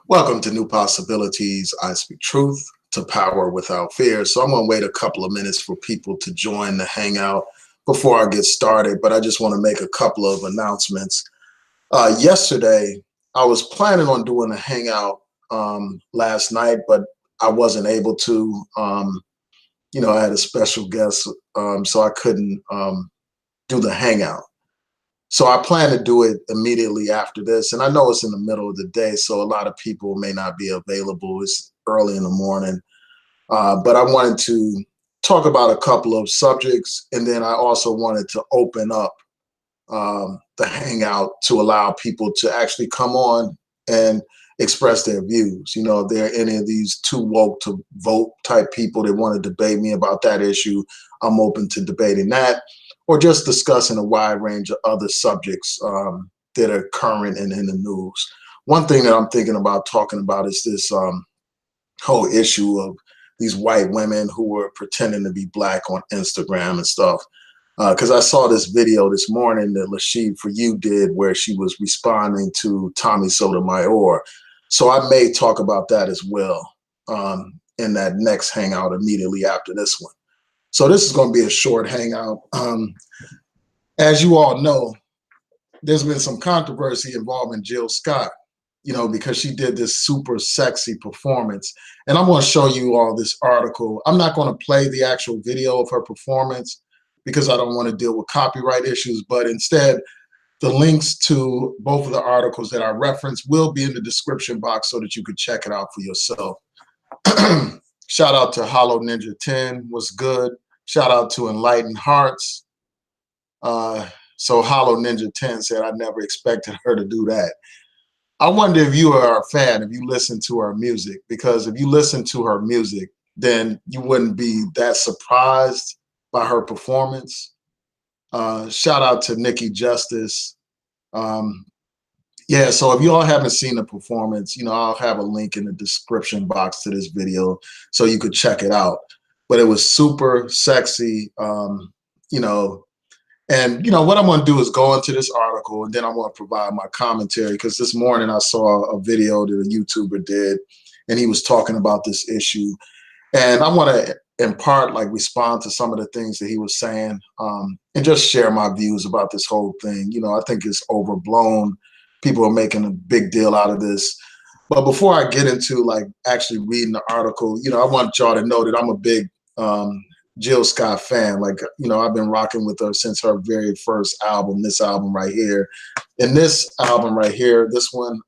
Welcome to New Possibilities. I speak truth to power without fear. So I'm going to wait a couple of minutes for people to join the hangout before I get started, but I just want to make a couple of announcements. Yesterday, I was planning on doing a hangout last night, but I wasn't able to. I had a special guest, so I couldn't do the hangout. So I plan to do it immediately after this. And I know it's in the middle of the day, so a lot of people may not be available. It's early in the morning. But I wanted to talk about a couple of subjects. And then I also wanted to open up the hangout to allow people to actually come on and express their views. You know, if there are any of these too woke to vote type people that want to debate me about that issue, I'm open to debating that, or just discussing a wide range of other subjects that are current and in the news. One thing that I'm thinking about talking about is this whole issue of these white women who were pretending to be black on Instagram and stuff. Because I saw this video this morning that Lashid For You did where she was responding to Tommy Sotomayor. So I may talk about that as well in that next hangout immediately after this one. So this is going to be a short hangout. As you all know, there's been some controversy involving Jill Scott, because she did this super sexy performance. And I'm going to show you all this article. I'm not going to play the actual video of her performance because I don't want to deal with copyright issues, but instead, the links to both of the articles that I referenced will be in the description box so that you could check it out for yourself. Shout out to Hollow Ninja 10, what's good? Shout out to Enlightened Hearts. So Hollow Ninja 10 said, I never expected her to do that. I wonder if you are a fan, if you listen to her music, because if you listen to her music, then you wouldn't be that surprised by her performance. Shout out to Nikki Justice. Yeah, so if you all haven't seen the performance, I'll have a link in the description box to this video so you could check it out. But it was super sexy, and what I'm going to do is go into this article and then I'm going to provide my commentary, because this morning I saw a video that a YouTuber did and he was talking about this issue. And I want to in part respond to some of the things that he was saying and just share my views about this whole thing. I think it's overblown. People are making a big deal out of this. But before I get into actually reading the article, I want y'all to know that I'm a big Jill Scott fan. I've been rocking with her since her very first album, this album right here. And this album right here, this one,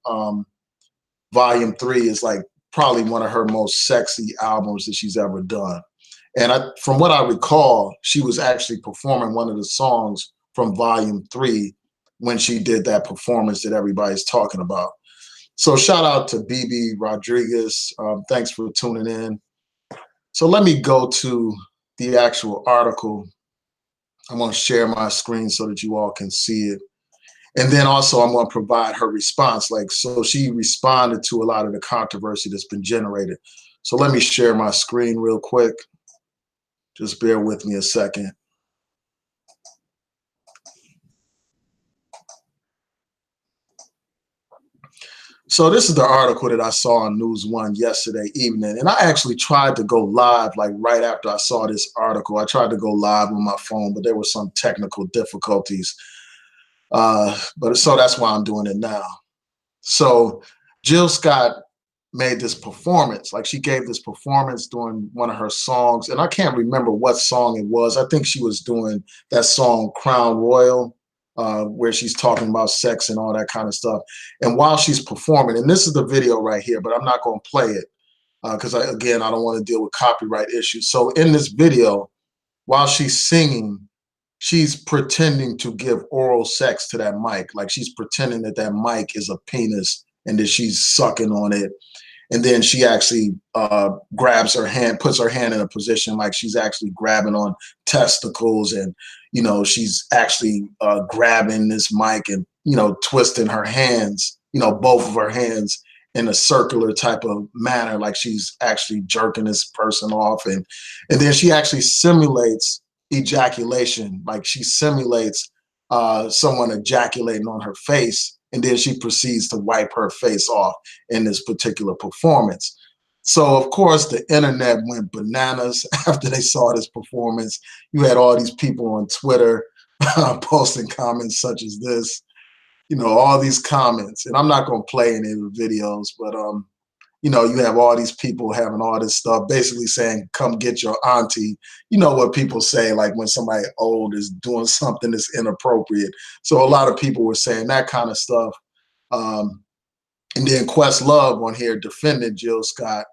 Volume 3, is probably one of her most sexy albums that she's ever done. And from what I recall, she was actually performing one of the songs from Volume 3 when she did that performance that everybody's talking about. So shout out to BB Rodriguez. Thanks for tuning in. So let me go to the actual article. I'm going to share my screen so that you all can see it. And then also I'm going to provide her response. So she responded to a lot of the controversy that's been generated. So let me share my screen real quick. Just bear with me a second. So this is the article that I saw on News One yesterday evening. And I actually tried to go live right after I saw this article. I tried to go live on my phone, but there were some technical difficulties. So that's why I'm doing it now. So Jill Scott made this performance. She gave this performance during one of her songs. And I can't remember what song it was. I think she was doing that song Crown Royal, where she's talking about sex and all that kind of stuff. And while she's performing, and this is the video right here, but I'm not going to play it because, again, I don't want to deal with copyright issues. So in this video, while she's singing, she's pretending to give oral sex to that mic. She's pretending that that mic is a penis and that she's sucking on it. And then she actually grabs her hand, puts her hand in a position like she's actually grabbing on testicles. And, she's actually grabbing this mic and, twisting her hands, both of her hands in a circular type of manner, like she's actually jerking this person off. And then she actually simulates ejaculation. She simulates someone ejaculating on her face and then she proceeds to wipe her face off in this particular performance. So of course the internet went bananas after they saw this performance. You had all these people on Twitter posting comments such as this, all these comments, and I'm not going to play any of the videos, but you have all these people having all this stuff, basically saying, come get your auntie. You know what people say, like when somebody old is doing something that's inappropriate. So a lot of people were saying that kind of stuff. And then Questlove on here defended Jill Scott.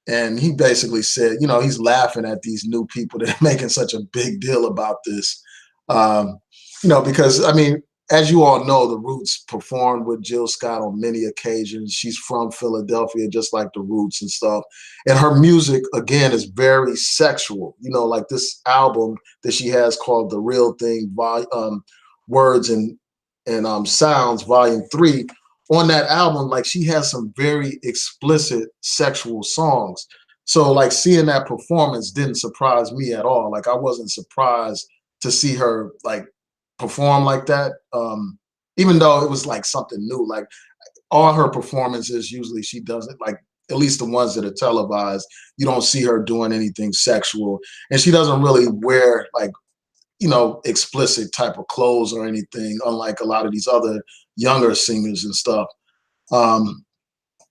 And he basically said, he's laughing at these new people that are making such a big deal about this. Because, I mean, as you all know, the Roots performed with Jill Scott on many occasions. She's from Philadelphia, just like the Roots and stuff. And her music, again, is very sexual. Like this album that she has called The Real Thing, Words and Sounds, Volume 3. On that album, like she has some very explicit sexual songs. So like seeing that performance didn't surprise me at all. Like I wasn't surprised to see her like perform like that, even though it was like something new. Like all her performances, usually she doesn't, like at least the ones that are televised, you don't see her doing anything sexual, and she doesn't really wear like explicit type of clothes or anything, unlike a lot of these other younger singers and stuff.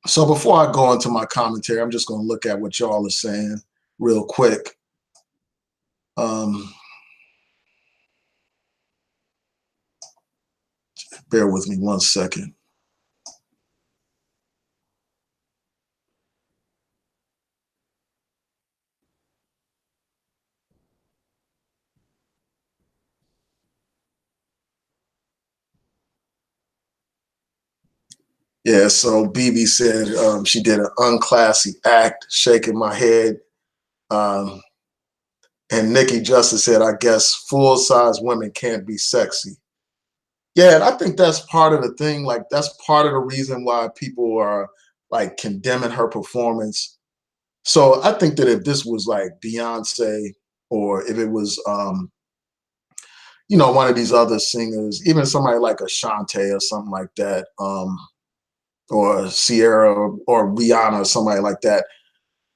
So before I go into my commentary, I'm just going to look at what y'all are saying real quick. Bear with me 1 second. Yeah, so BB said she did an unclassy act, shaking my head. And Nikki Justice said, I guess full-size women can't be sexy. Yeah, and I think that's part of the thing. Like, that's part of the reason why people are, like, condemning her performance. So I think that if this was, like, Beyonce, or if it was, one of these other singers, even somebody like Ashanti or something like that, or Sierra or Rihanna or somebody like that,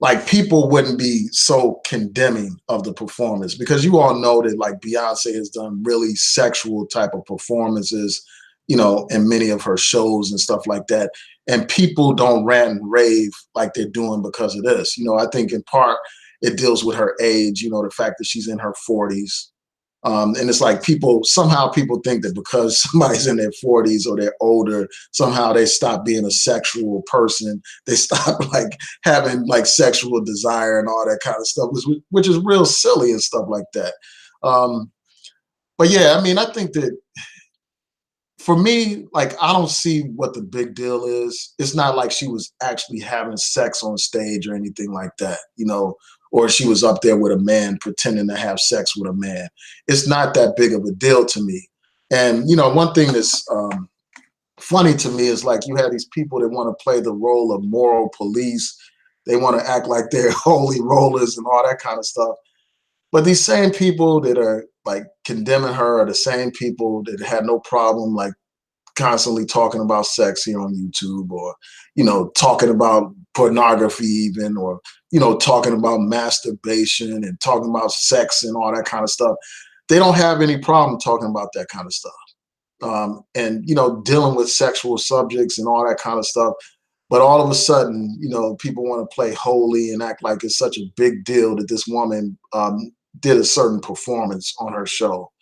like people wouldn't be so condemning of the performance, because you all know that like Beyonce has done really sexual type of performances, in many of her shows and stuff like that. And people don't rant and rave like they're doing because of this. I think in part it deals with her age, the fact that she's in her 40s. And it's like somehow people think that because somebody's in their 40s or they're older, somehow they stop being a sexual person. They stop like having like sexual desire and all that kind of stuff, which is real silly and stuff like that. But yeah, I mean, I think that for me, like, I don't see what the big deal is. It's not like she was actually having sex on stage or anything like that, or she was up there with a man pretending to have sex with a man. It's not that big of a deal to me. And, one thing that's funny to me is like you have these people that want to play the role of moral police. They want to act like they're holy rollers and all that kind of stuff. But these same people that are like condemning her are the same people that had no problem like constantly talking about sex here on YouTube, or, talking about pornography even, or, talking about masturbation and talking about sex and all that kind of stuff. They don't have any problem talking about that kind of stuff. And, dealing with sexual subjects and all that kind of stuff. But all of a sudden, people want to play holy and act like it's such a big deal that this woman did a certain performance on her show.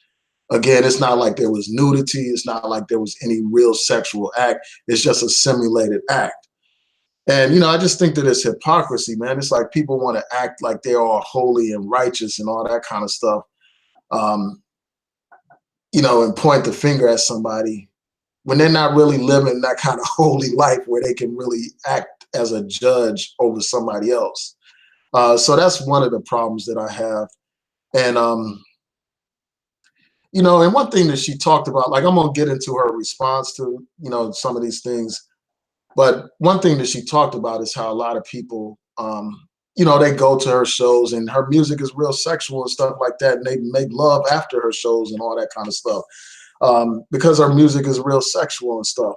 Again, it's not like there was nudity. It's not like there was any real sexual act. It's just a simulated act. And, I just think that it's hypocrisy, man. It's like people want to act like they're all holy and righteous and all that kind of stuff, and point the finger at somebody when they're not really living that kind of holy life where they can really act as a judge over somebody else. So that's one of the problems that I have. And, and one thing that she talked about, like I'm going to get into her response to, some of these things. But one thing that she talked about is how a lot of people, they go to her shows and her music is real sexual and stuff like that. And they make love after her shows and all that kind of stuff. because her music is real sexual and stuff.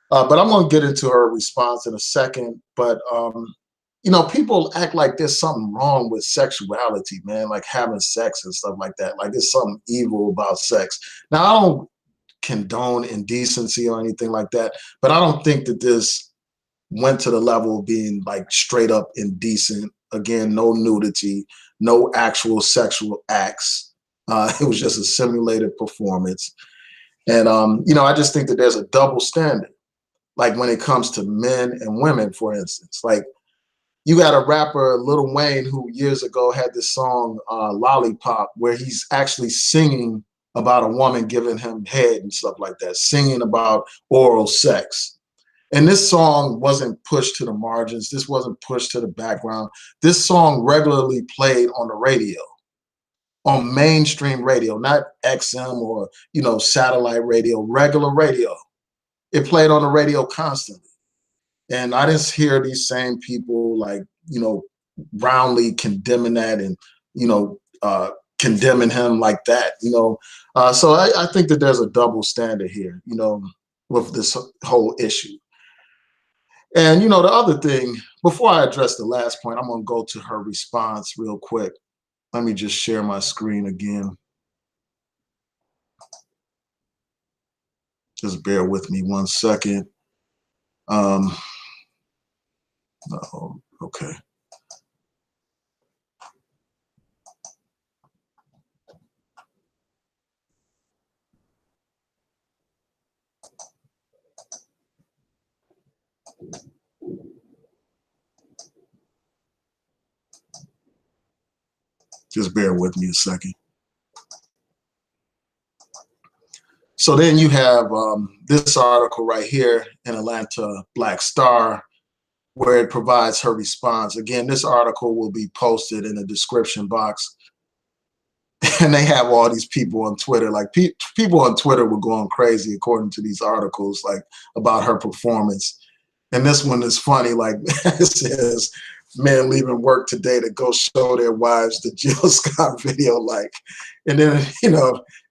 But I'm going to get into her response in a second. But, people act like there's something wrong with sexuality, man, like having sex and stuff like that. Like there's something evil about sex. Now, I don't condone indecency or anything like that, but I don't think that this went to the level of being like straight up indecent. Again, no nudity, no actual sexual acts. It was just a simulated performance. And, I just think that there's a double standard, like when it comes to men and women, for instance. Like you got a rapper, Lil Wayne, who years ago had this song, Lollipop, where he's actually singing about a woman giving him head and stuff like that, singing about oral sex. And this song wasn't pushed to the margins. This wasn't pushed to the background. This song regularly played on the radio, on mainstream radio, not XM or, satellite radio, regular radio. It played on the radio constantly. And I just hear these same people like, roundly condemning that and, condemning him like that, So I think that there's a double standard here, with this whole issue. And, the other thing, before I address the last point, I'm going to go to her response real quick. Let me just share my screen again. Just bear with me 1 second. No, okay. Just bear with me a second. So then you have this article right here in Atlanta Black Star, where it provides her response. Again, this article will be posted in the description box. And they have all these people on Twitter, like people on Twitter were going crazy according to these articles, like about her performance. And this one is funny, like it says, men leaving work today to go show their wives the Jill Scott video, like, and then,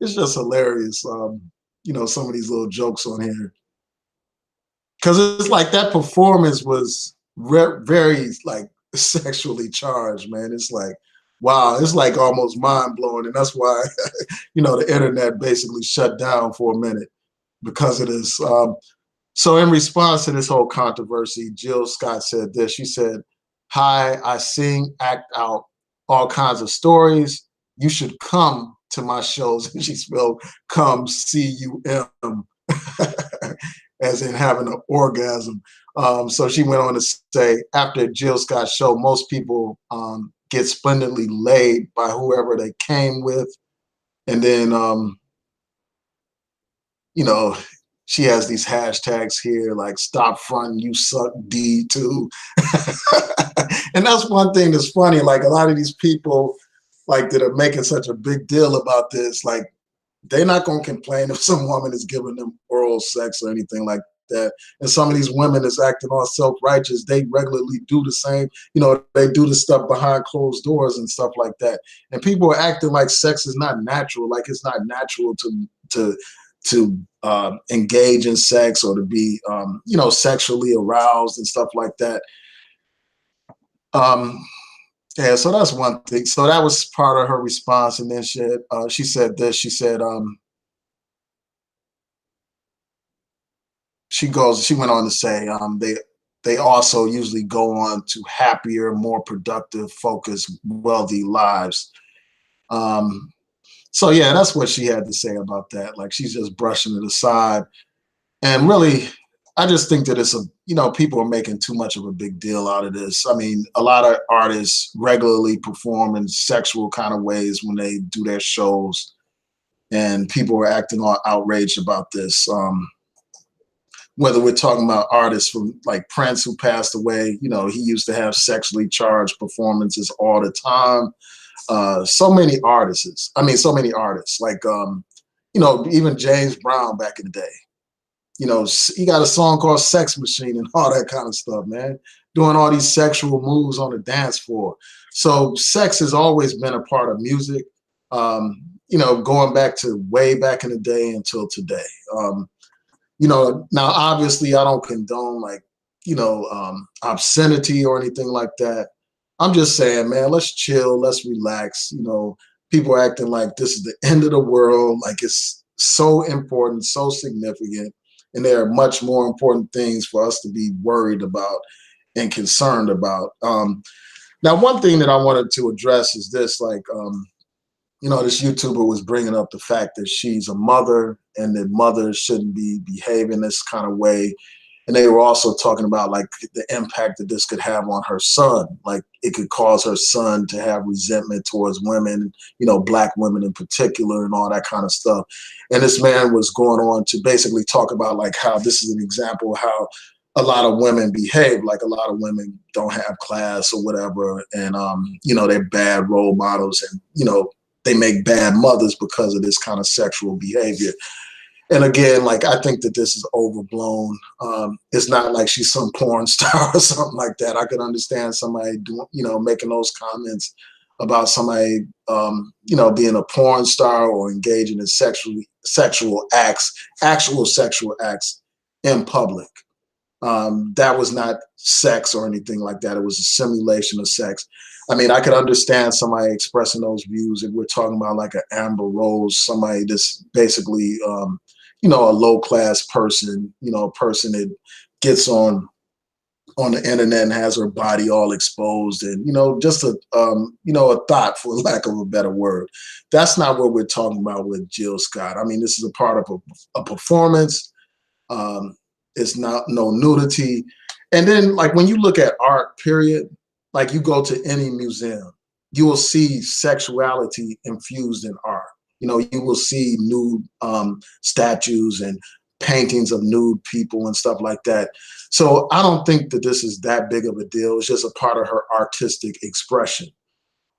it's just hilarious. Some of these little jokes on here. Cause it's like that performance was very like sexually charged, man. It's like, wow, it's like almost mind blowing. And that's why, the internet basically shut down for a minute because of this. So in response to this whole controversy, Jill Scott said this. She said, "Hi, I sing, act out all kinds of stories. You should come to my shows." And she spelled come, C-U-M, as in having an orgasm. So she went on to say, after Jill Scott's show, most people get splendidly laid by whoever they came with. And then, she has these hashtags here like stop fronting, you suck D too. And that's one thing that's funny. Like a lot of these people like that are making such a big deal about this, like they're not going to complain if some woman is giving them oral sex or anything like that. And some of these women is acting all self-righteous. They regularly do the same, they do the stuff behind closed doors and stuff like that. And people are acting like sex is not natural, like it's not natural to engage in sex or to be, sexually aroused and stuff like that. Yeah, so that's one thing. So that was part of her response. And then she said this. She said, she went on to say, they also usually go on to happier, more productive, focused, wealthy lives. So yeah, that's what she had to say about that. Like she's just brushing it aside. And really, I just think that it's people are making too much of a big deal out of this. I mean, a lot of artists regularly perform in sexual kind of ways when they do their shows, and people are acting all outraged about this. Whether we're talking about artists from like Prince, who passed away, he used to have sexually charged performances all the time. So many artists, like, even James Brown back in the day. He got a song called Sex Machine and all that kind of stuff, man, doing all these sexual moves on the dance floor. So sex has always been a part of music. going back to way back in the day until today. Now obviously I don't condone like, obscenity or anything like that. I'm just saying, man, let's chill, let's relax. People are acting like this is the end of the world, like it's so important, so significant, and there are much more important things for us to be worried about and concerned about. Now, one thing that I wanted to address is this, like, this YouTuber was bringing up the fact that she's a mother and that mothers shouldn't be behaving this kind of way. And they were also talking about like the impact that this could have on her son. Like it could cause her son to have resentment towards women, black women in particular, and all that kind of stuff. And this man was going on to basically talk about like how this is an example of how a lot of women behave. Like a lot of women don't have class or whatever, and they're bad role models, and they make bad mothers because of this kind of sexual behavior. And again, like I think that this is overblown. It's not like she's some porn star or something like that. I could understand somebody doing, making those comments about somebody, being a porn star or engaging in sexual acts, actual sexual acts in public. That was not sex or anything like that. It was a simulation of sex. I mean, I could understand somebody expressing those views if we're talking about like an Amber Rose, somebody that's basically, a low-class person, a person that gets on the internet and has her body all exposed, and just a thought, for lack of a better word. That's not what we're talking about with Jill Scott. I mean, this is a part of a performance. It's not no nudity. And then like when you look at art, period, like you go to any museum, you will see sexuality infused in art. You will see nude statues and paintings of nude people and stuff like that. So I don't think that this is that big of a deal. It's just a part of her artistic expression.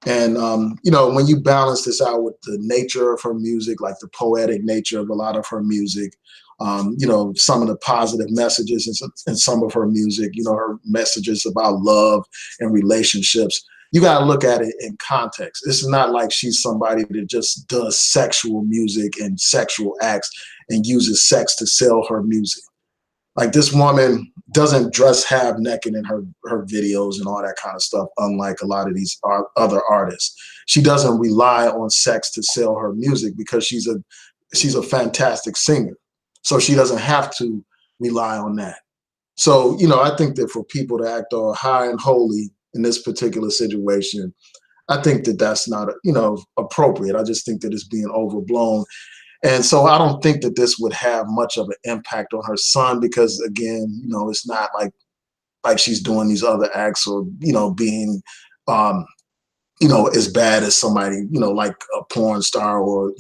And, when you balance this out with the nature of her music, like the poetic nature of a lot of her music, some of the positive messages in some of her music, her messages about love and relationships, you got to look at it in context. This is not like she's somebody that just does sexual music and sexual acts and uses sex to sell her music. Like this woman doesn't dress half naked in her videos and all that kind of stuff, unlike a lot of these other artists. She doesn't rely on sex to sell her music because she's a fantastic singer. So she doesn't have to rely on that. So, I think that for people to act all high and holy in this particular situation, I think that that's not, appropriate. I just think that it's being overblown. And so I don't think that this would have much of an impact on her son because, again, it's not like she's doing these other acts or, being, as bad as somebody, like a porn star or,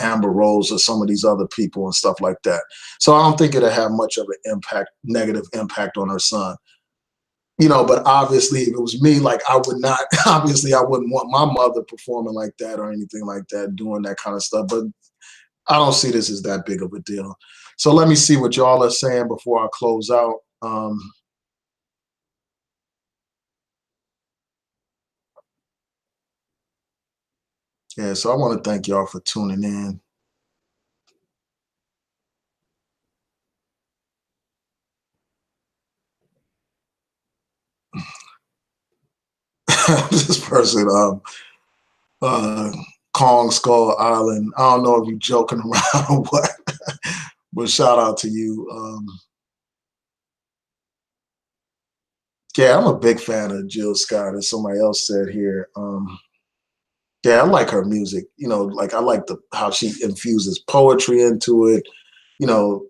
Amber Rose or some of these other people and stuff like that. So I don't think it'll have much of an negative impact on her son. But obviously if it was me, like I would not, obviously I wouldn't want my mother performing like that or anything like that, doing that kind of stuff. But I don't see this as that big of a deal. So let me see what y'all are saying before I close out. Yeah, so I want to thank y'all for tuning in. This person, uh, Kong Skull Island. I don't know if you're joking around or what, but shout out to you. Yeah, I'm a big fan of Jill Scott, as somebody else said here. Yeah, I like her music. Like I like how she infuses poetry into it. You know,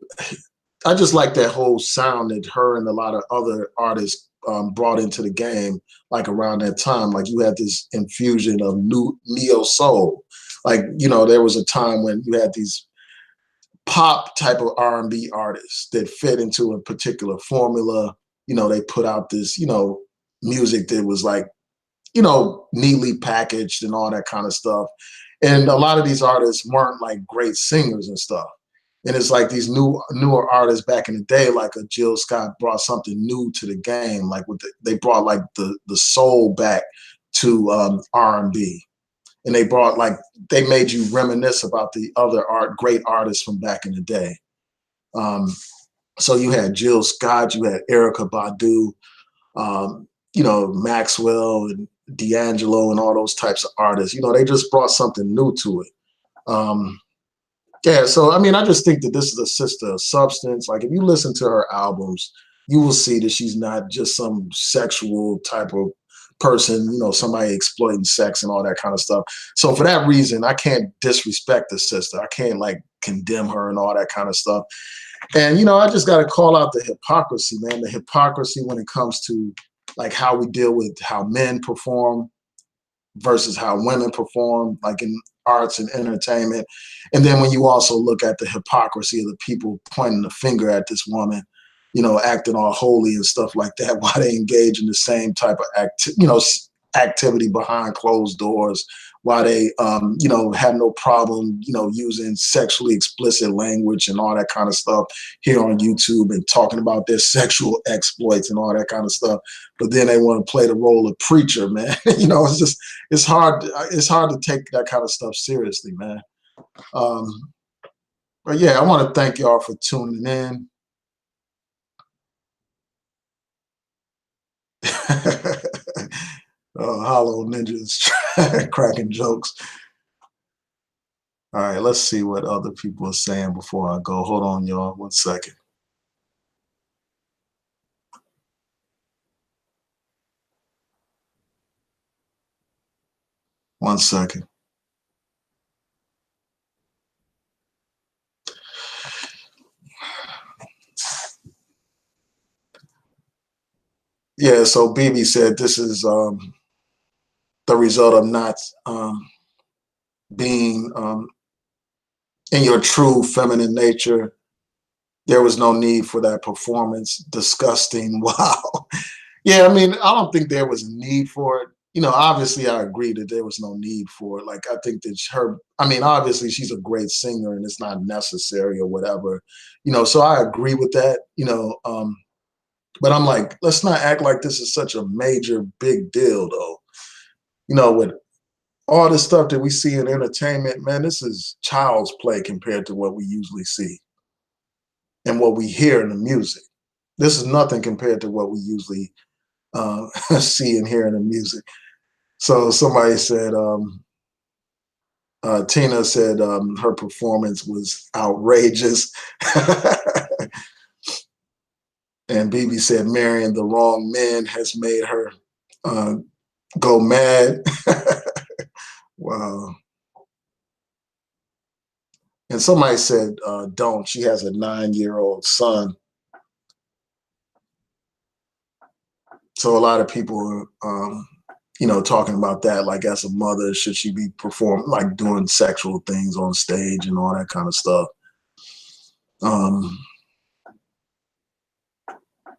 I just like that whole sound that her and a lot of other artists brought into the game. Like around that time, like you had this infusion of new neo soul. Like there was a time when you had these pop type of R&B artists that fit into a particular formula. They put out this music that was like neatly packaged and all that kind of stuff. And a lot of these artists weren't like great singers and stuff. And it's like these newer artists back in the day, like a Jill Scott, brought something new to the game. Like they brought like the soul back to R&B. and they made you reminisce about the other great artists from back in the day. Um, so you had Jill Scott, you had Erykah Badu, Maxwell and D'Angelo and all those types of artists. They just brought something new to it. Yeah, so I mean, I just think that this is a sister of substance. Like, if you listen to her albums, you will see that she's not just some sexual type of person, somebody exploiting sex and all that kind of stuff. So for that reason, I can't disrespect the sister. I can't like condemn her and all that kind of stuff. And I just got to call out the hypocrisy, man. The hypocrisy when it comes to like how we deal with how men perform versus how women perform, like in arts and entertainment. And then when you also look at the hypocrisy of the people pointing the finger at this woman, acting all holy and stuff like that, while they engage in the same type of activity behind closed doors, while they, have no problem, using sexually explicit language and all that kind of stuff here on YouTube and talking about their sexual exploits and all that kind of stuff. But then they want to play the role of preacher, man. It's hard to take that kind of stuff seriously, man. But yeah, I want to thank y'all for tuning in. Hollow Ninjas cracking jokes. All right, let's see what other people are saying before I go. Hold on, y'all. 1 second. One second. Yeah, so BB said this is the result of not being in your true feminine nature. There was no need for that performance. Disgusting. Wow. Yeah, I mean, I don't think there was a need for it. Obviously, I agree that there was no need for it. Like, I think that obviously, she's a great singer and it's not necessary or whatever. So I agree with that. But I'm like, let's not act like this is such a major, big deal, though. With all the stuff that we see in entertainment, man, this is child's play compared to what we usually see and what we hear in the music. This is nothing compared to what we usually see and hear in the music. So somebody said, Tina said her performance was outrageous. And BB said marrying the wrong men has made her go mad. Wow. And somebody said, don't. She has a 9-year-old son. So a lot of people are, talking about that, like as a mother, should she be performing, like doing sexual things on stage and all that kind of stuff.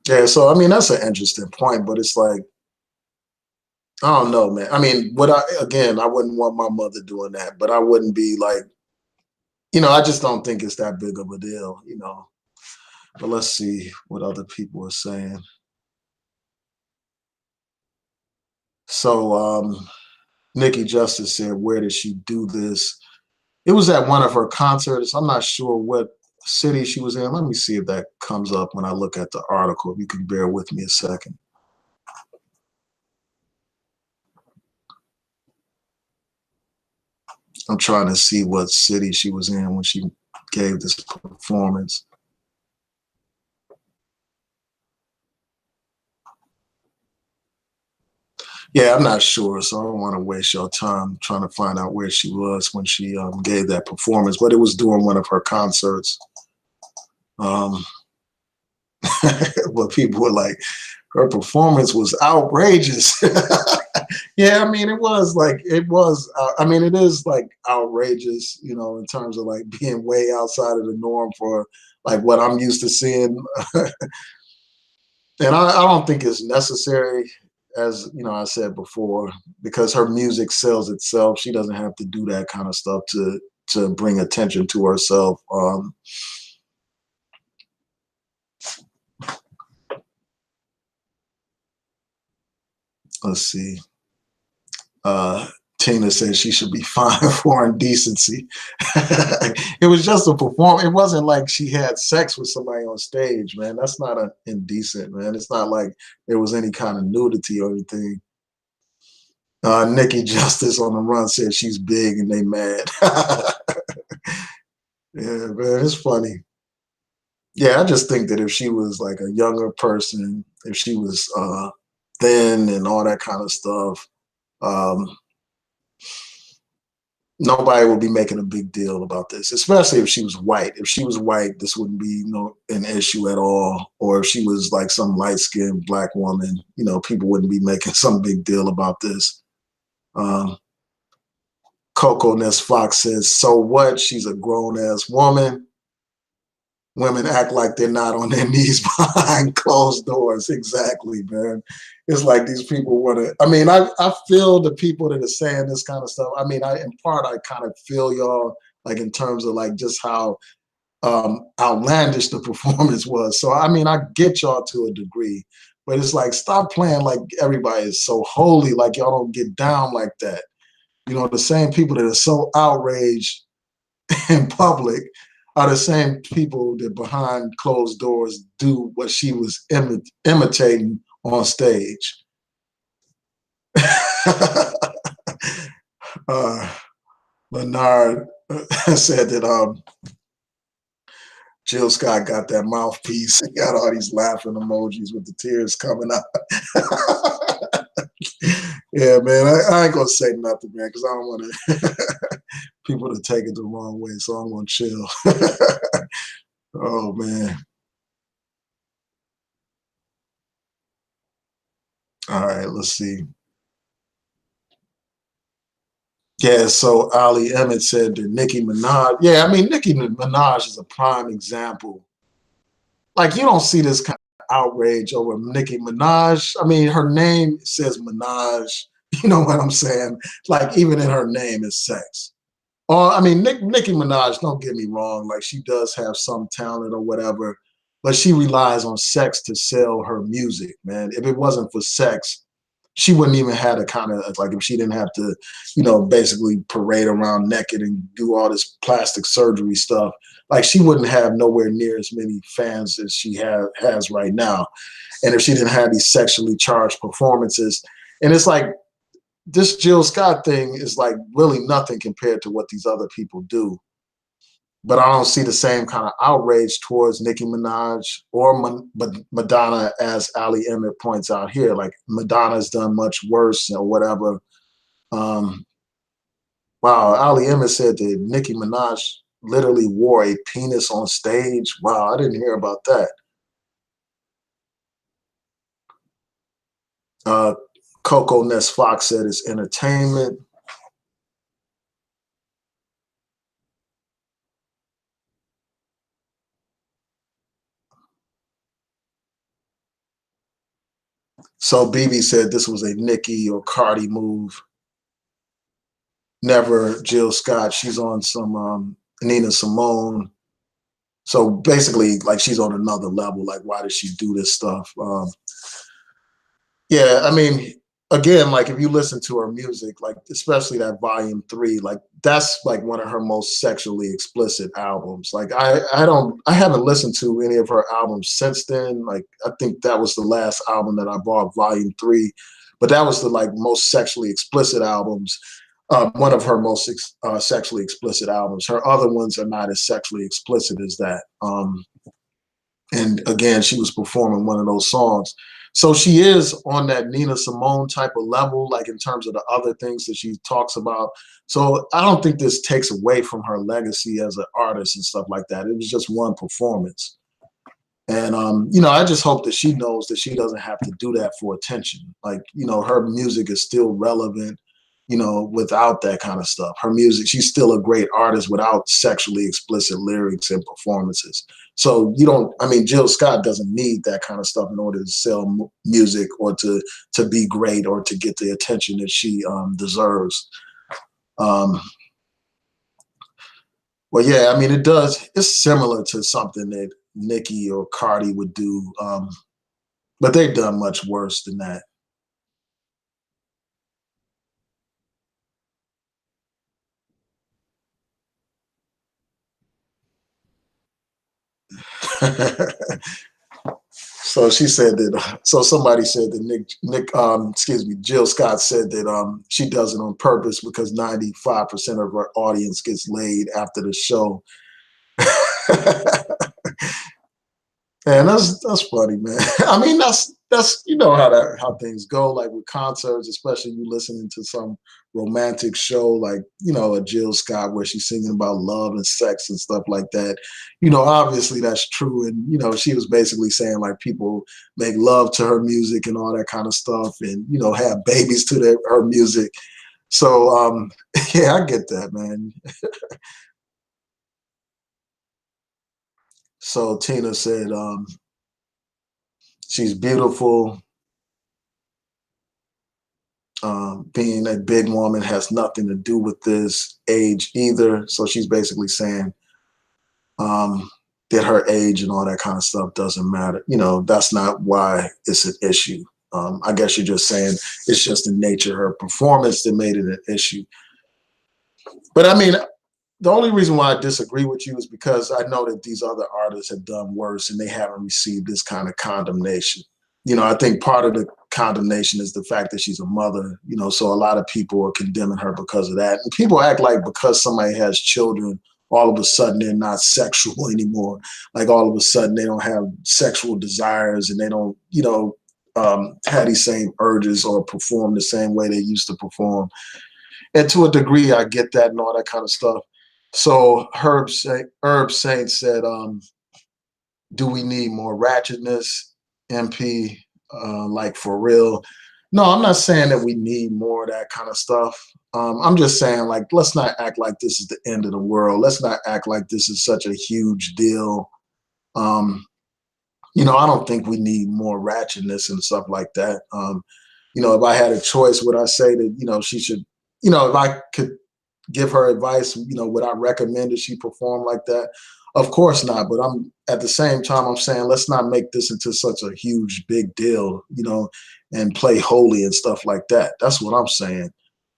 Yeah, so I mean, that's an interesting point, but it's like, I don't know, man. I mean, I wouldn't want my mother doing that, but I wouldn't be like, I just don't think it's that big of a deal. But let's see what other people are saying. So Nikki Justice said, where did she do this? It was at one of her concerts. I'm not sure what city she was in. Let me see if that comes up when I look at the article. If you can bear with me a second. I'm trying to see what city she was in when she gave this performance. Yeah, I'm not sure, so I don't want to waste your time trying to find out where she was when she gave that performance, but it was during one of her concerts. But people were like, her performance was outrageous. Yeah, I mean, it was. It is like outrageous, in terms of like being way outside of the norm for like what I'm used to seeing. And I don't think it's necessary, as I said before, because her music sells itself. She doesn't have to do that kind of stuff to bring attention to herself. Let's see. Tina said she should be fined for indecency. It was just a performance. It wasn't like she had sex with somebody on stage, man. That's not indecent, man. It's not like there was any kind of nudity or anything. Nikki Justice on the Run said she's big and they mad. Yeah, man, it's funny. Yeah, I just think that if she was like a younger person, if she was thin and all that kind of stuff, um, nobody would be making a big deal about this, especially if she was white. If she was white, this wouldn't be an issue at all. Or if she was like some light-skinned black woman, people wouldn't be making some big deal about this. Coco Ness Fox says, so what? She's a grown-ass woman. Women act like they're not on their knees behind closed doors. Exactly, man. It's like these people want to. I mean, I feel the people that are saying this kind of stuff. I mean, in part, I kind of feel y'all, like in terms of like just how outlandish the performance was. So I mean, I get y'all to a degree, but it's like stop playing like everybody is so holy, like y'all don't get down like that. The same people that are so outraged in public are the same people that behind closed doors do what she was imitating on stage. Bernard said that Jill Scott got that mouthpiece. He got all these laughing emojis with the tears coming out. Yeah, man, I ain't gonna say nothing, man, because I don't want to people to take it the wrong way. So I'm gonna chill. Oh man. All right, let's see. Yeah, so Ali Emmett said that Nicki Minaj. Yeah, I mean Nicki Minaj is a prime example. Like you don't see this kind of outrage over Nicki Minaj. I mean, her name says Minaj. You know what I'm saying? Like even in her name is sex. I mean, Nicki Minaj, don't get me wrong, like she does have some talent or whatever, but she relies on sex to sell her music, man. If it wasn't for sex, she wouldn't even have a kind of like if she didn't have to, basically parade around naked and do all this plastic surgery stuff. Like she wouldn't have nowhere near as many fans as she has right now. And if she didn't have these sexually charged performances, and it's like this Jill Scott thing is like really nothing compared to what these other people do. But I don't see the same kind of outrage towards Nicki Minaj or Madonna as Ali Emmett points out here. Like Madonna's done much worse or whatever. Wow, Ali Emmett said that Nicki Minaj literally wore a penis on stage. Wow, I didn't hear about that. Coco Ness Fox said it's entertainment. So BB said this was a Nicki or Cardi move. Never Jill Scott. She's on some Nina Simone. So basically, like she's on another level. Like, why does she do this stuff? Yeah, I mean, again, like if you listen to her music, like especially that Volume 3, like that's like one of her most sexually explicit albums. Like I haven't listened to any of her albums since then. Like I think that was the last album that I bought, Volume 3, but that was the like most sexually explicit albums. One of her most sexually explicit albums. Her other ones are not as sexually explicit as that. And again, she was performing one of those songs. So she is on that Nina Simone type of level, like in terms of the other things that she talks about. So I don't think this takes away from her legacy as an artist and stuff like that. It was just one performance. And, I just hope that she knows that she doesn't have to do that for attention. Like, her music is still relevant, without that kind of stuff. Her music, she's still a great artist without sexually explicit lyrics and performances. So Jill Scott doesn't need that kind of stuff in order to sell music or to be great or to get the attention that she deserves. Well, yeah, I mean, it's similar to something that Nicki or Cardi would do, but they've done much worse than that. So she said that. So somebody said that excuse me, Jill Scott said that she does it on purpose because 95% of her audience gets laid after the show. And that's funny, man. I mean, that's you know how things go. Like with concerts, especially you listening to some romantic show, like a Jill Scott where she's singing about love and sex and stuff like that. Obviously that's true, and she was basically saying like people make love to her music and all that kind of stuff, and have babies to her music. So yeah, I get that, man. So Tina said she's beautiful. Being a big woman has nothing to do with this age either. So she's basically saying that her age and all that kind of stuff doesn't matter. That's not why it's an issue. I guess you're just saying it's just the nature of her performance that made it an issue. But I mean, the only reason why I disagree with you is because I know that these other artists have done worse and they haven't received this kind of condemnation. I think part of the condemnation is the fact that she's a mother, so a lot of people are condemning her because of that. And people act like because somebody has children, all of a sudden they're not sexual anymore. Like all of a sudden they don't have sexual desires and they don't, have these same urges or perform the same way they used to perform. And to a degree, I get that and all that kind of stuff. So Herb Saint said, do we need more ratchetness, MP? Like for real? No, I'm not saying that we need more of that kind of stuff. I'm just saying like, let's not act like this is the end of the world. Let's not act like this is such a huge deal. I don't think we need more ratchetness and stuff like that. If I had a choice, would I say that, she should, if I could give her advice, would I recommend that she perform like that? Of course not. But I'm at the same time, I'm saying let's not make this into such a huge, big deal, and play holy and stuff like that. That's what I'm saying.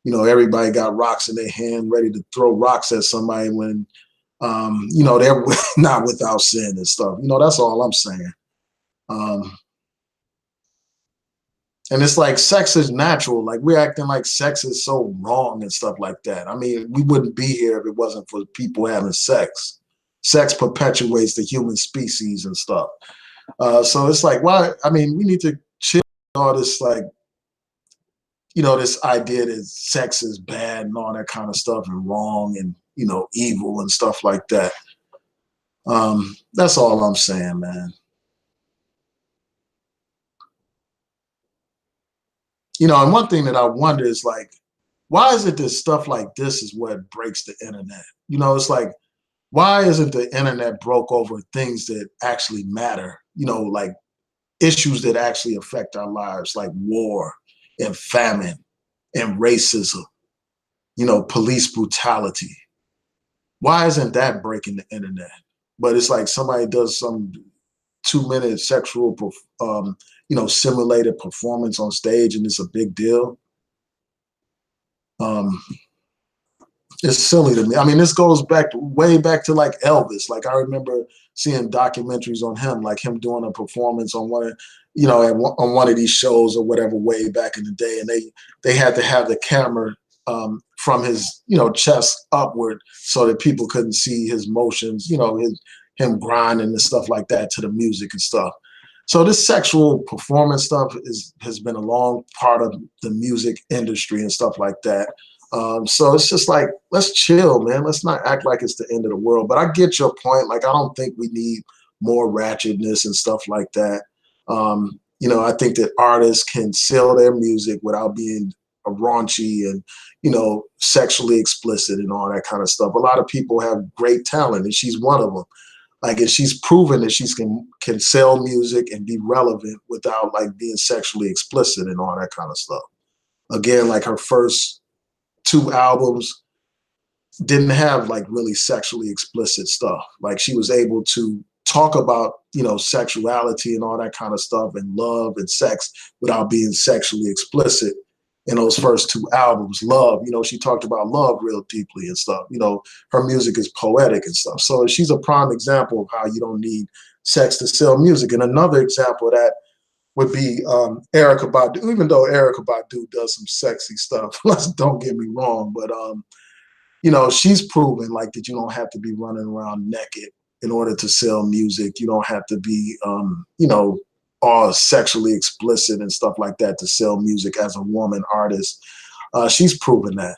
Everybody got rocks in their hand, ready to throw rocks at somebody when, they're not without sin and stuff. That's all I'm saying. And it's like sex is natural. Like we're acting like sex is so wrong and stuff like that. I mean, we wouldn't be here if it wasn't for people having sex. Sex perpetuates the human species and stuff. So it's like, why? I mean, we need to chill all this, like, this idea that sex is bad and all that kind of stuff and wrong and, evil and stuff like that. That's all I'm saying, man. And one thing that I wonder is like, why is it that stuff like this is what breaks the internet? It's like, why isn't the internet broke over things that actually matter? Like issues that actually affect our lives, like war and famine and racism, police brutality. Why isn't that breaking the internet? But it's like somebody does some 2-minute sexual, simulated performance on stage and it's a big deal. It's silly to me. I mean, this goes back way back to like Elvis. Like I remember seeing documentaries on him, like him doing a performance on one, on one of these shows or whatever way back in the day, and they had to have the camera from his chest upward so that people couldn't see his motions, him grinding and stuff like that to the music and stuff. So this sexual performance stuff has been a long part of the music industry and stuff like that. So it's just like, let's chill, man. Let's not act like it's the end of the world. But I get your point. Like, I don't think we need more ratchetness and stuff like that. I think that artists can sell their music without being raunchy and, sexually explicit and all that kind of stuff. A lot of people have great talent, and she's one of them. Like, and she's proven that she can sell music and be relevant without like being sexually explicit and all that kind of stuff. Again, like her first 2 albums didn't have like really sexually explicit stuff. Like she was able to talk about, sexuality and all that kind of stuff and love and sex without being sexually explicit in those first 2 albums. Love, she talked about love real deeply and stuff. Her music is poetic and stuff. So she's a prime example of how you don't need sex to sell music. And another example of that would be Erica Badu. Even though Erica Badu does some sexy stuff, don't get me wrong, but she's proven like that you don't have to be running around naked in order to sell music. You don't have to be, all sexually explicit and stuff like that to sell music as a woman artist. She's proven that.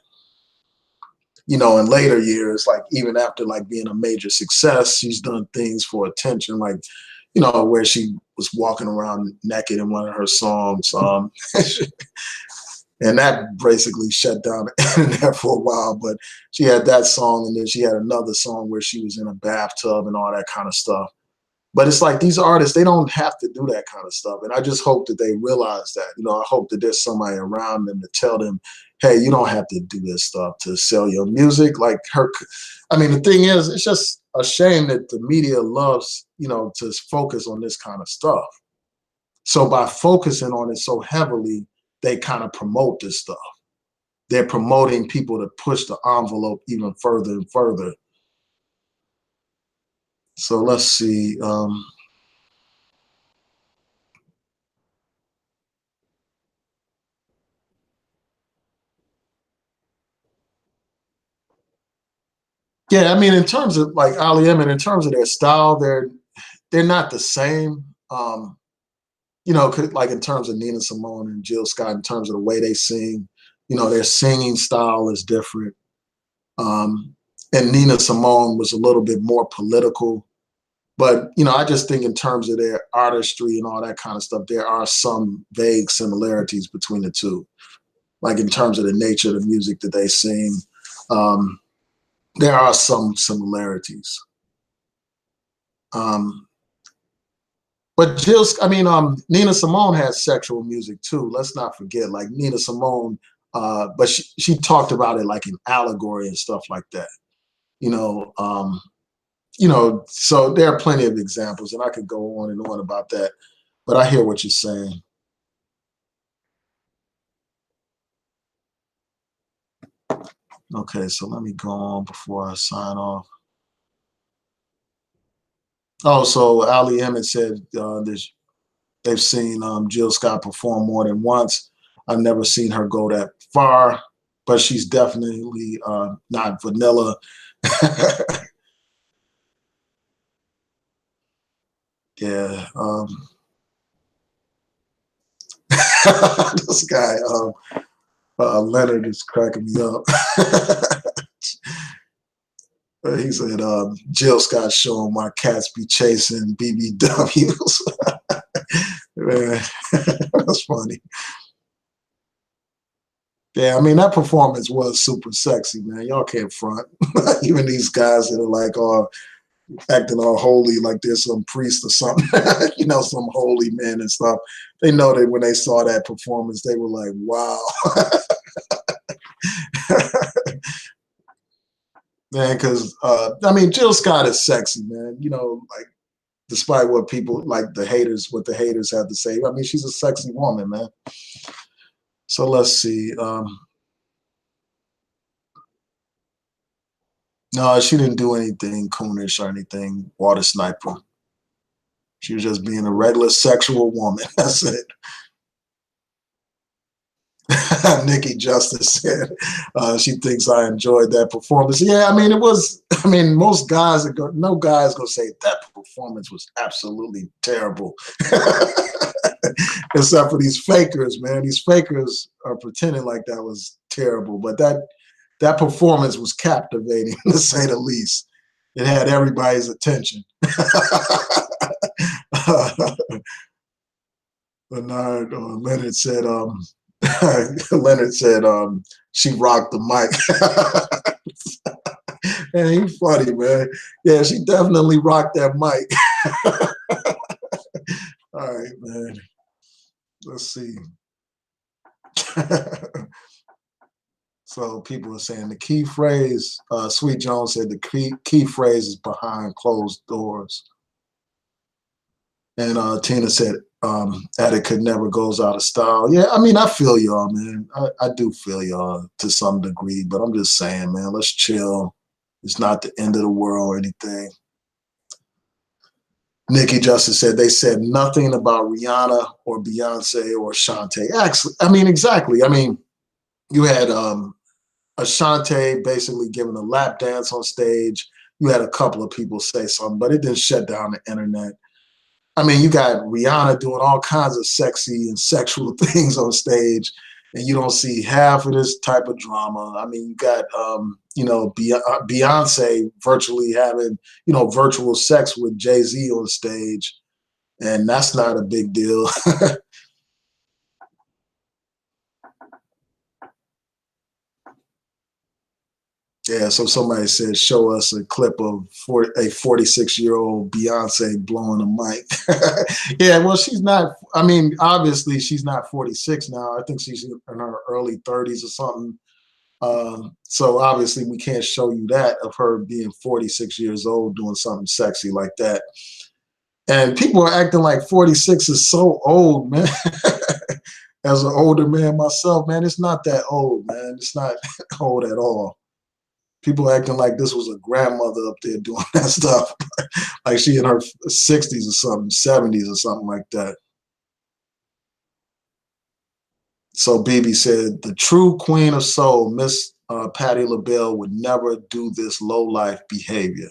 In later years, like even after like being a major success, she's done things for attention, like, where she was walking around naked in one of her songs. And that basically shut down the internet for a while. But she had that song, and then she had another song where she was in a bathtub and all that kind of stuff. But it's like these artists, they don't have to do that kind of stuff. And I just hope that they realize that. I hope that there's somebody around them to tell them, hey, you don't have to do this stuff to sell your music. Like the thing is, it's just a shame that the media loves, to focus on this kind of stuff. So by focusing on it so heavily, they kind of promote this stuff. They're promoting people to push the envelope even further and further. So let's see. Yeah, in terms of like Ali Emmett, in terms of their style, they're not the same. Like in terms of Nina Simone and Jill Scott, in terms of the way they sing, their singing style is different. And Nina Simone was a little bit more political. But, I just think in terms of their artistry and all that kind of stuff, there are some vague similarities between the two. Like in terms of the nature of the music that they sing, there are some similarities. But Nina Simone has sexual music too. Let's not forget, like Nina Simone, but she talked about it like in allegory and stuff like that. So there are plenty of examples, and I could go on and on about that, but I hear what you're saying. Okay, so let me go on before I sign off. Oh, so Ali Emmett said they've seen Jill Scott perform more than once. I've never seen her go that far, but she's definitely not vanilla. Yeah. This guy, Leonard, is cracking me up. He said, Jill Scott showing my cats be chasing BBWs. Man, that's funny. Yeah, that performance was super sexy, man. Y'all can't front. Even these guys that are like, oh, acting all holy, like there's some priest or something, some holy men and stuff. They know that when they saw that performance, they were like, wow. Man, because Jill Scott is sexy, man. Like despite what people like what the haters have to say. She's a sexy woman, man. So let's see. No, she didn't do anything coonish or anything water sniper. She was just being a regular sexual woman. That's it. Nikki Justice said she thinks I enjoyed that performance. Yeah, it was. Most guys no guy is gonna say that performance was absolutely terrible, except for these fakers, man. These fakers are pretending like that was terrible, but that performance was captivating to say the least. It had everybody's attention. Bernard Leonard said, Leonard said she rocked the mic. Man, he's funny, man. Yeah, she definitely rocked that mic. All right, man. Let's see. So people are saying the key phrase, Sweet Jones said the key phrase is behind closed doors. And Tina said, etiquette never goes out of style. Yeah, I feel y'all, man. I do feel y'all to some degree, but I'm just saying, man, let's chill. It's not the end of the world or anything. Nikki Justice said they said nothing about Rihanna or Beyonce or Shantae. Actually, I mean, exactly. I mean, you had Ashante basically giving a lap dance on stage. You had a couple of people say something, but it didn't shut down the internet. I mean, you got Rihanna doing all kinds of sexy and sexual things on stage, and you don't see half of this type of drama. I mean, you got, Beyonce virtually having, virtual sex with Jay-Z on stage, and that's not a big deal. Yeah, so somebody said, show us a clip of a 46-year-old Beyonce blowing a mic. Yeah, well, she's not, I mean, obviously she's not 46 now. I think she's in her early 30s or something. So obviously we can't show you that of her being 46 years old doing something sexy like that. And people are acting like 46 is so old, man. As an older man myself, man, it's not that old, man. It's not old at all. People acting like this was a grandmother up there doing that stuff, like she in her 60s or something, 70s or something like that. So BB said, the true queen of soul, Miss Patti LaBelle, would never do this low life behavior.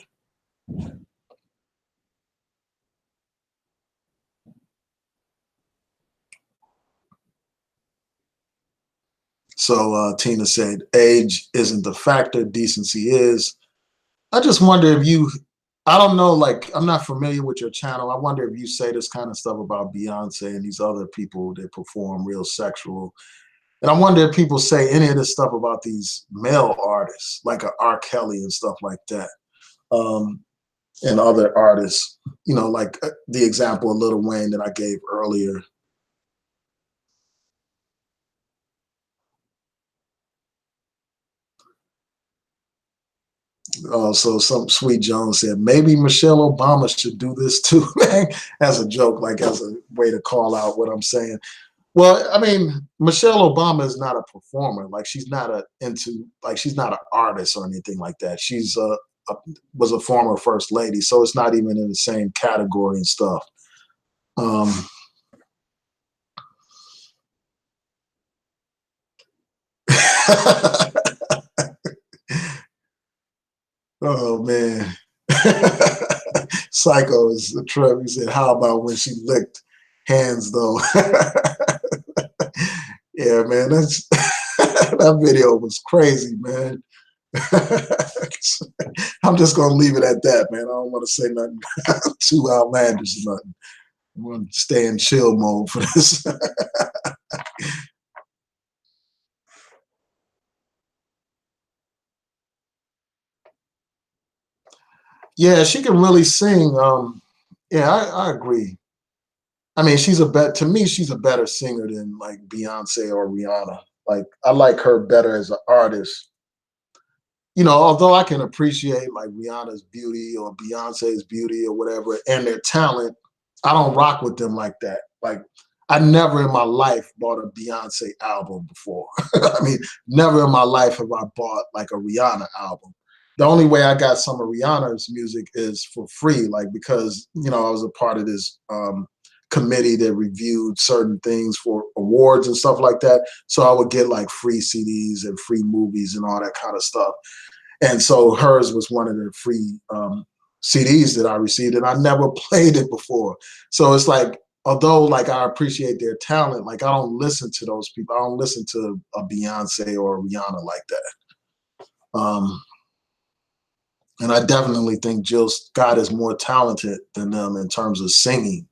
So Tina said, age isn't the factor, decency is. I just wonder if you, I don't know, like, I'm not familiar with your channel. I wonder if you say this kind of stuff about Beyonce and these other people that perform real sexual. And I wonder if people say any of this stuff about these male artists, like a R. Kelly and stuff like that, and other artists, like the example of Lil Wayne that I gave earlier. So some Sweet Jones said, maybe Michelle Obama should do this too, as a joke, like as a way to call out what I'm saying. Well, I mean, Michelle Obama is not a performer. Like she's not she's not an artist or anything like that. She's was a former first lady, so it's not even in the same category and stuff. Um, oh man, Psycho is a trip. He said, "How about when she licked hands though?" Yeah, man, that's that video was crazy, man. I'm just gonna leave it at that, man. I don't want to say nothing too outlandish or nothing. I'm gonna stay in chill mode for this. Yeah, she can really sing. Yeah, I agree. I mean, to me, she's a better singer than like Beyonce or Rihanna. Like, I like her better as an artist. Although I can appreciate like Rihanna's beauty or Beyonce's beauty or whatever and their talent, I don't rock with them like that. Like, I never in my life bought a Beyonce album before. I mean, never in my life have I bought like a Rihanna album. The only way I got some of Rihanna's music is for free, like because I was a part of this committee that reviewed certain things for awards and stuff like that. So I would get like free CDs and free movies and all that kind of stuff. And so hers was one of the free CDs that I received, and I never played it before. So it's like, although like I appreciate their talent, like I don't listen to those people. I don't listen to a Beyonce or a Rihanna like that. And I definitely think Jill Scott is more talented than them in terms of singing.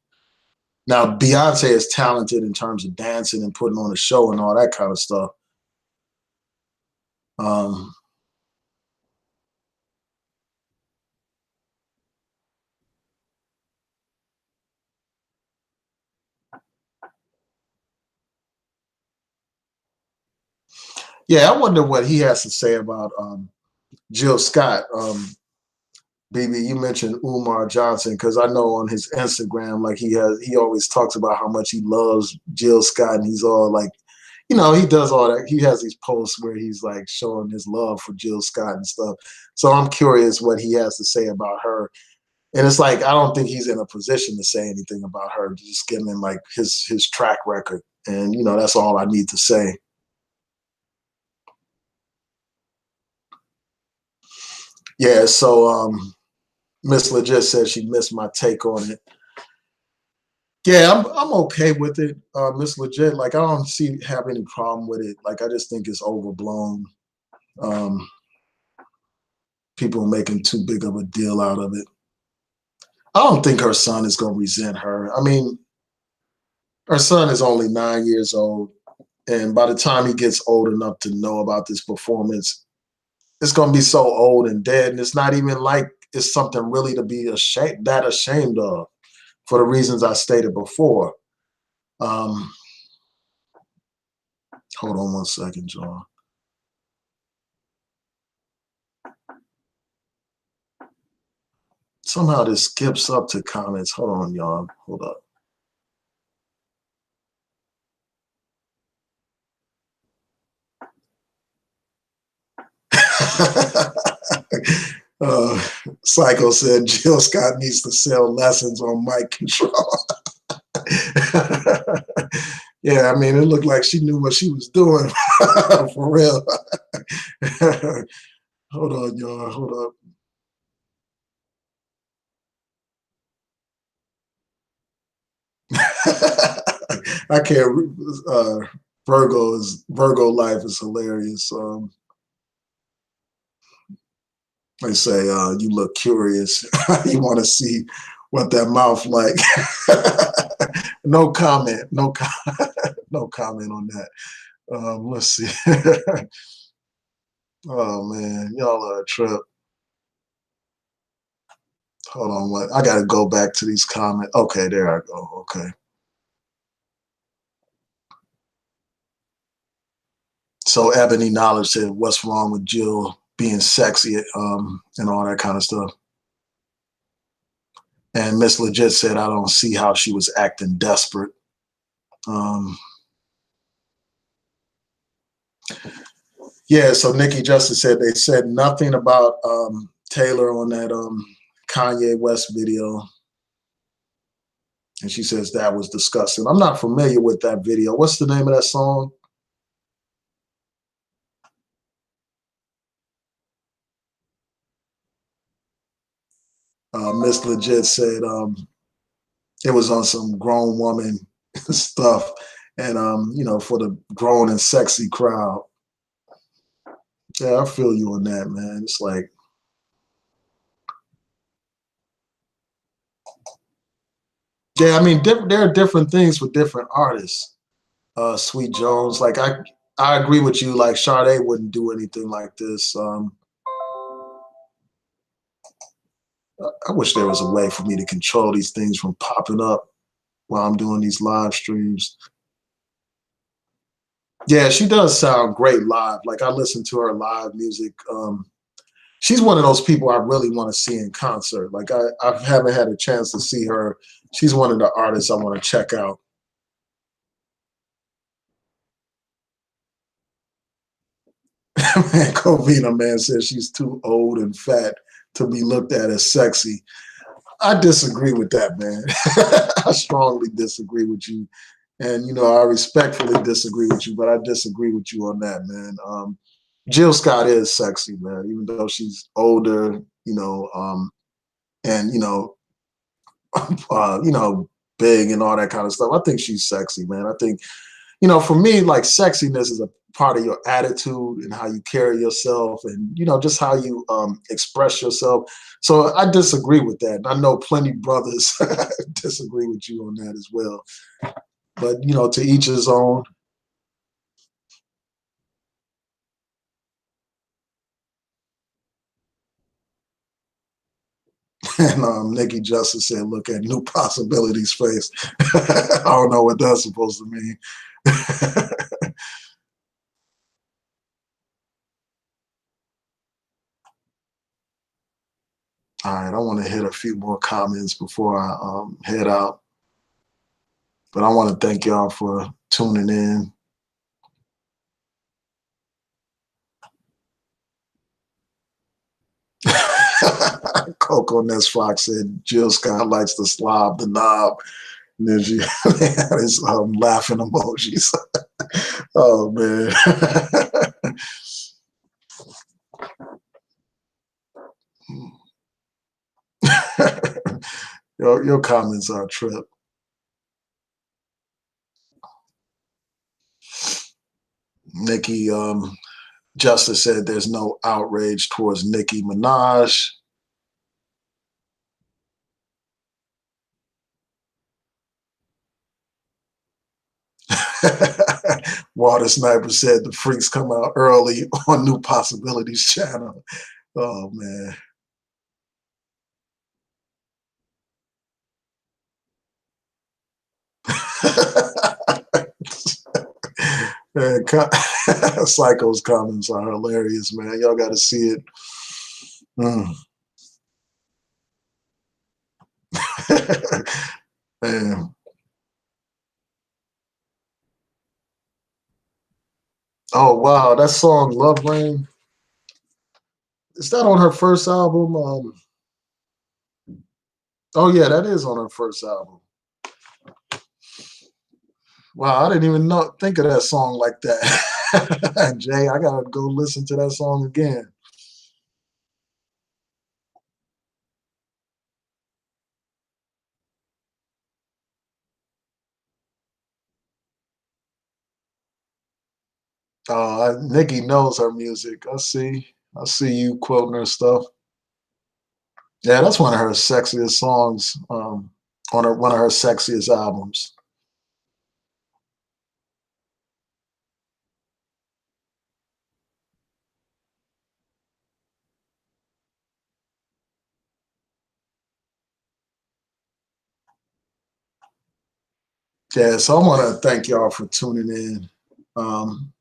Now, Beyonce is talented in terms of dancing and putting on a show and all that kind of stuff. Um, yeah, I wonder what he has to say about Jill Scott. BB, you mentioned Umar Johnson because I know on his Instagram, like he always talks about how much he loves Jill Scott, and he's all like, he does all that. He has these posts where he's like showing his love for Jill Scott and stuff. So I'm curious what he has to say about her. And it's like I don't think he's in a position to say anything about her. Just given like his track record, and that's all I need to say. Yeah. So Miss Legit said she missed my take on it. Yeah, I'm okay with it, Miss Legit. Like I don't have any problem with it. Like I just think it's overblown. Um, People making too big of a deal out of it. I don't think her son is going to resent her. I mean, her son is only 9 years old, and by the time he gets old enough to know about this performance, it's going to be so old and dead, and it's not even like it's something really to be ashamed of, for the reasons I stated before. Um, Hold on one second, John. Somehow this skips up to comments. Hold on, y'all. Hold up. Psycho said Jill Scott needs to sell lessons on mic control. Yeah, I mean, it looked like she knew what she was doing for real. Hold on, y'all. Hold up. I can't. Virgo life is hilarious. They say you look curious. You want to see what that mouth like. No comment. No comment on that. Let's see. Oh man, y'all are a trip. Hold on, what? I gotta go back to these comments. Okay, there I go. Okay. So Ebony Knowledge said, "What's wrong with Jill being sexy and all that kind of stuff?" And Miss Legit said, "I don't see how she was acting desperate." Um, yeah. So Nikki Justice said they said nothing about Taylor on that Kanye West video, and she says that was disgusting. I'm not familiar with that video. What's the name of that song? Miss Legit said it was on some grown woman stuff, and for the grown and sexy crowd. Yeah, I feel you on that, man. It's like, yeah, I mean, there are different things for different artists. Sweet Jones, like I agree with you. Like Sade wouldn't do anything like this. I wish there was a way for me to control these things from popping up while I'm doing these live streams. Yeah, she does sound great live. Like I listen to her live music. She's one of those people I really want to see in concert. Like I haven't had a chance to see her. She's one of the artists I want to check out. Man, Covina man says she's too old and fat to be looked at as sexy. I disagree with that, man. I strongly disagree with you. And I respectfully disagree with you, but I disagree with you on that, man. Jill Scott is sexy, man, even though she's older, and big and all that kind of stuff. I think she's sexy, man. I think, for me, like sexiness is a part of your attitude and how you carry yourself and, just how you express yourself. So I disagree with that. And I know plenty brothers disagree with you on that as well. But, to each his own. And Nikki Justice said, look at New Possibilities face. I don't know what that's supposed to mean. All right, I want to hit a few more comments before I head out. But I want to thank y'all for tuning in. Coco Ness Fox said Jill Scott likes to slob the knob. And then she had his laughing emojis. Oh, man. Your comments are a trip. Nikki Justice said there's no outrage towards Nicki Minaj. Water Sniper said the freaks come out early on New Possibilities channel. Oh, man. Man, Psycho's comments are hilarious, man. Y'all got to see it. Mm. Man. Oh, wow. That song, Love Rain, is that on her first album? Oh, yeah, that is on her first album. Wow, I didn't even think of that song like that. Jay, I gotta go listen to that song again. Nikki knows her music. I see you quoting her stuff. Yeah, that's one of her sexiest songs. On one of her sexiest albums. Yeah, so I want to thank y'all for tuning in. Um,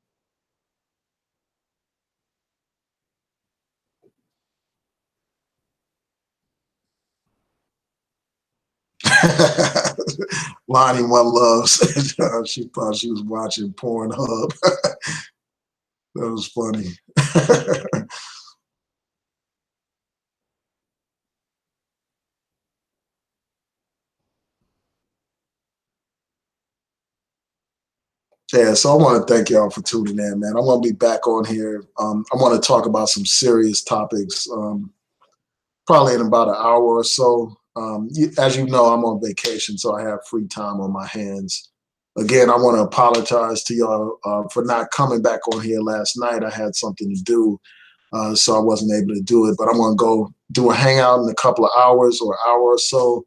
Lonnie One Love said she thought she was watching Pornhub. That was funny. Yeah, so I want to thank y'all for tuning in, man. I'm going to be back on here. I want to talk about some serious topics, probably in about an hour or so. As you know, I'm on vacation, so I have free time on my hands. Again, I want to apologize to y'all for not coming back on here last night. I had something to do, so I wasn't able to do it. But I'm going to go do a hangout in a couple of hours or hour or so,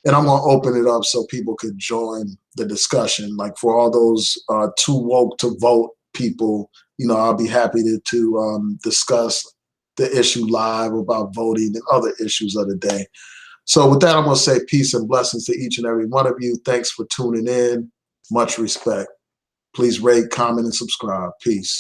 and I'm going to open it up so people could join the discussion. Like for all those too woke to vote people, I'll be happy to discuss the issue live about voting and other issues of the day. So with that, I'm going to say peace and blessings to each and every one of you. Thanks for tuning in. Much respect. Please rate, comment, and subscribe. Peace.